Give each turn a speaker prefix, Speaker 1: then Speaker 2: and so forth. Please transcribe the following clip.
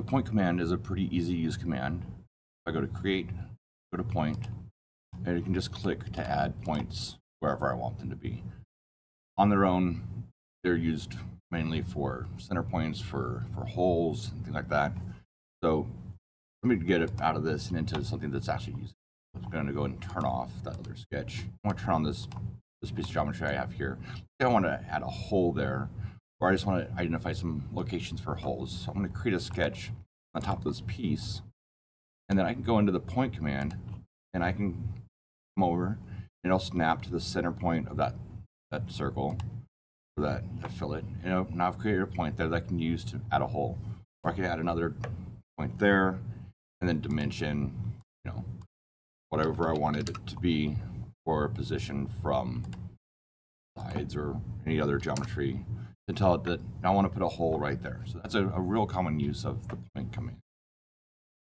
Speaker 1: point command is a pretty easy to use command. If I go to create, go to point, and you can just click to add points wherever I want them to be. On their own, they're used mainly for center points, for holes, and things like that. So let me get it out of this and into something that's actually used. I'm going to go and turn off that other sketch. I want to turn on this piece of geometry I have here. I want to add a hole there, or I just want to identify some locations for holes. So I'm going to create a sketch on top of this piece, and then I can go into the point command, and I can come over, and it'll snap to the center point of that circle, or that fillet. Now I've created a point there that I can use to add a hole, or I can add another point there, and then dimension, whatever I wanted it to be for a position from sides or any other geometry to tell it that I want to put a hole right there. So that's a real common use of the point command.